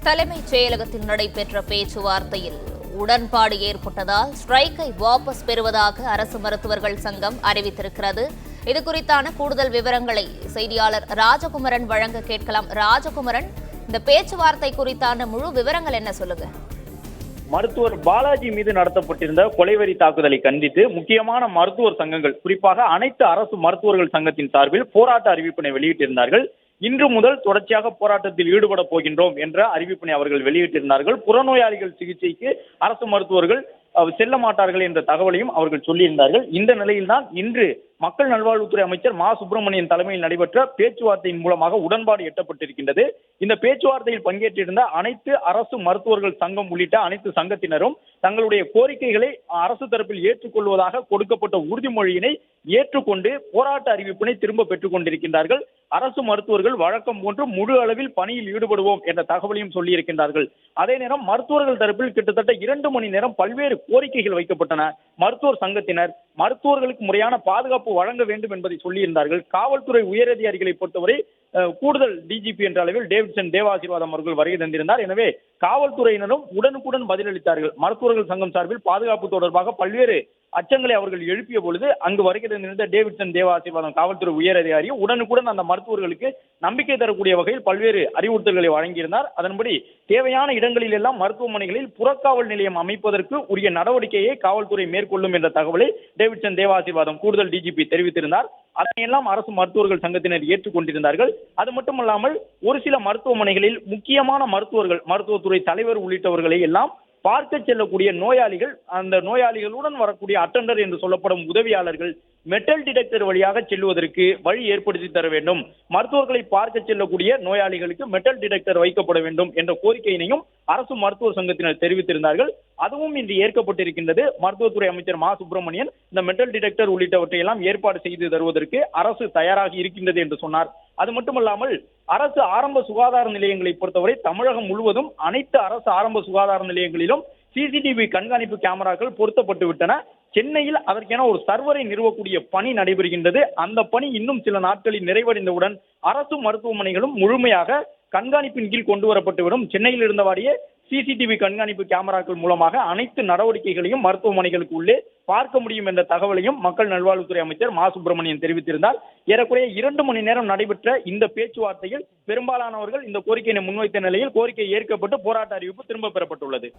தலைமைச் செயலகத்தில் நடைபெற்ற பேச்சுவார்த்தையில் உடன்பாடு ஏற்பட்டதால் ஸ்ட்ரைக்கை வாபஸ் பெறுவதாக அரசு மருத்துவர்கள் சங்கம் அறிவித்திருக்கிறது. இதுகுறித்தான கூடுதல் விவரங்களை செய்தியாளர் ராஜகுமரன் வழங்க கேட்கலாம். ராஜகுமரன், இந்த பேச்சுவார்த்தை குறித்தான முழு விவரங்கள் என்ன, சொல்லுங்க. மருத்துவர் பாலாஜி மீது நடத்தப்பட்டிருந்த கொலைவெறி தாக்குதலை கண்டித்து முக்கியமான மருத்துவர் சங்கங்கள், குறிப்பாக அனைத்து அரசு மருத்துவர்கள் சங்கத்தின் சார்பில் போராட்ட அறிவிப்பினை வெளியிட்டிருந்தார்கள். இன்று முதல் தொடர்ச்சியாக போராட்டத்தில் ஈடுபட போகின்றோம் என்ற அறிவிப்பினை அவர்கள் வெளியிட்டிருந்தார்கள். புறநோயாளிகள் சிகிச்சைக்கு அரசு மருத்துவர்கள் செல்ல மாட்டார்கள் என்ற தகவலையும் அவர்கள் சொல்லியிருந்தார்கள். இந்த நிலையில்தான் இன்று மக்கள் நல்வாழ்வுத்துறை அமைச்சர் மா சுப்பிரமணியன் தலைமையில் நடைபெற்ற பேச்சுவார்த்தையின் மூலமாக உடன்பாடு எட்டப்பட்டிருக்கின்றது. இந்த பேச்சுவார்த்தையில் பங்கேற்றிருந்த அனைத்து அரசு மருத்துவர்கள் சங்கம் உள்ளிட்ட அனைத்து சங்கத்தினரும் தங்களுடைய கோரிக்கைகளை அரசு தரப்பில் ஏற்றுக்கொள்வதாக கொடுக்கப்பட்ட உறுதிமொழியினை ஏற்றுக்கொண்டு போராட்ட அறிவிப்பினை திரும்ப பெற்றுக் கொண்டிருக்கின்றார்கள். அரசு மருத்துவர்கள் வழக்கம் போன்று முழு அளவில் பணியில் ஈடுபடுவோம் என்ற தகவலையும் சொல்லியிருக்கின்றார்கள். அதே நேரம் மருத்துவர்கள் தரப்பில் கிட்டத்தட்ட 2 மணி நேரம் பல்வேறு கோரிக்கைகள் வைக்கப்பட்டன. மருத்துவர் சங்கத்தினர் மருத்துவர்களுக்கு முறையான பாதுகாப்பு வழங்க வேண்டும் என்பதை சொல்லியிருந்தார்கள். காவல்துறை உயரதிகாரிகளை பொறுத்தவரை கூடுதல் டிஜிபி என்ற அளவில் டேவிட்சன் தேவாசீர்வாதம் அவர்கள் வருகை தந்திருந்தார். எனவே காவல்துறையினரும் உடனுக்குடன் பதிலளித்தார்கள். மருத்துவர்கள் சங்கம் சார்பில் பாதுகாப்பு தொடர்பாக பல்வேறு அச்சங்களை அவர்கள் எழுப்பிய பொழுது அங்கு வருகை தந்திருந்த டேவிட்சன் தேவாசீர்வாதம் காவல்துறை உயர் அதிகாரி உடனுக்குடன் அந்த மருத்துவர்களுக்கு நம்பிக்கை தரக்கூடிய வகையில் பல்வேறு அறிவுறுத்தல்களை வழங்கியிருந்தார். அதன்படி தேவையான இடங்களில் எல்லாம் மருத்துவமனைகளில் புறக்காவல் நிலையம் அமைப்பதற்கு உரிய நடவடிக்கையை காவல்துறை மேற்கொள்ளும் என்ற தகவலை டேவிட்சன் தேவாசீர்வாதம் கூடுதல் டிஜிபி தெரிவித்திருந்தார். அதனையெல்லாம் அரசு மருத்துவர்கள் சங்கத்தினர் ஏற்றுக்கொண்டிருந்தார்கள். அது மட்டுமல்லாமல் ஒரு சில மருத்துவமனைகளில் முக்கியமான மருத்துவர்கள், மருத்துவத்துறை தலைவர் உள்ளிட்டவர்களை எல்லாம் பார்க்க செல்லக்கூடிய நோயாளிகள், அந்த நோயாளிகளுடன் வரக்கூடிய அட்டெண்டர் என்று சொல்லப்படும் உதவியாளர்கள் மெட்டல் டிடெக்டர் வழியாக செல்வதற்கு வழி ஏற்படுத்தி தர வேண்டும். மருத்துவர்களை பார்க்க செல்லக்கூடிய நோயாளிகளுக்கு மெட்டல் டிடெக்டர் வைக்கப்பட வேண்டும் என்ற கோரிக்கையினையும் அரசு மருத்துவர் சங்கத்தினர் தெரிவித்திருந்தார்கள். அதுவும் இன்று ஏற்கப்பட்டிருக்கின்றது. மருத்துவத்துறை அமைச்சர் மா சுப்பிரமணியன் இந்த மெட்டல் டிடெக்டர் உள்ளிட்டவற்றை எல்லாம் ஏற்பாடு செய்து தருவதற்கு அரசு தயாராக இருக்கின்றது என்று சொன்னார். அது மட்டுமல்லாமல் அரசு ஆரம்ப சுகாதார நிலையங்களை பொறுத்தவரை தமிழகம் முழுவதும் அனைத்து அரசு ஆரம்ப சுகாதார நிலையங்களிலும் சிசிடிவி கண்காணிப்பு கேமராக்கள் பொருத்தப்பட்டு விட்டன. சென்னையில் அதற்கென ஒரு சர்வரை நிறுவக்கூடிய பணி நடைபெறுகின்றது. அந்த பணி இன்னும் சில நாட்களில் நிறைவடைந்தவுடன் அரசு மருத்துவமனைகளும் முழுமையாக கண்காணிப்பின் கீழ் கொண்டு வரப்பட்டுவிடும். சென்னையில் இருந்தவாறியே சிசிடிவி கண்காணிப்பு கேமராக்கள் மூலமாக அனைத்து நடவடிக்கைகளையும் மருத்துவமனைகளுக்கு உள்ளே பார்க்க முடியும் என்ற தகவலையும் மக்கள் நல்வாழ்வுத்துறை அமைச்சர் மா சுப்பிரமணியன் தெரிவித்திருந்தார். ஏறக்குறைய 2 மணி நேரம் நடைபெற்ற இந்த பேச்சுவார்த்தையில் பெரும்பாலானவர்கள் இந்த கோரிக்கையை முன்வைத்த நிலையில் கோரிக்கை ஏற்கப்பட்டு போராட்ட அறிவிப்பு திரும்ப பெறப்பட்டுள்ளது.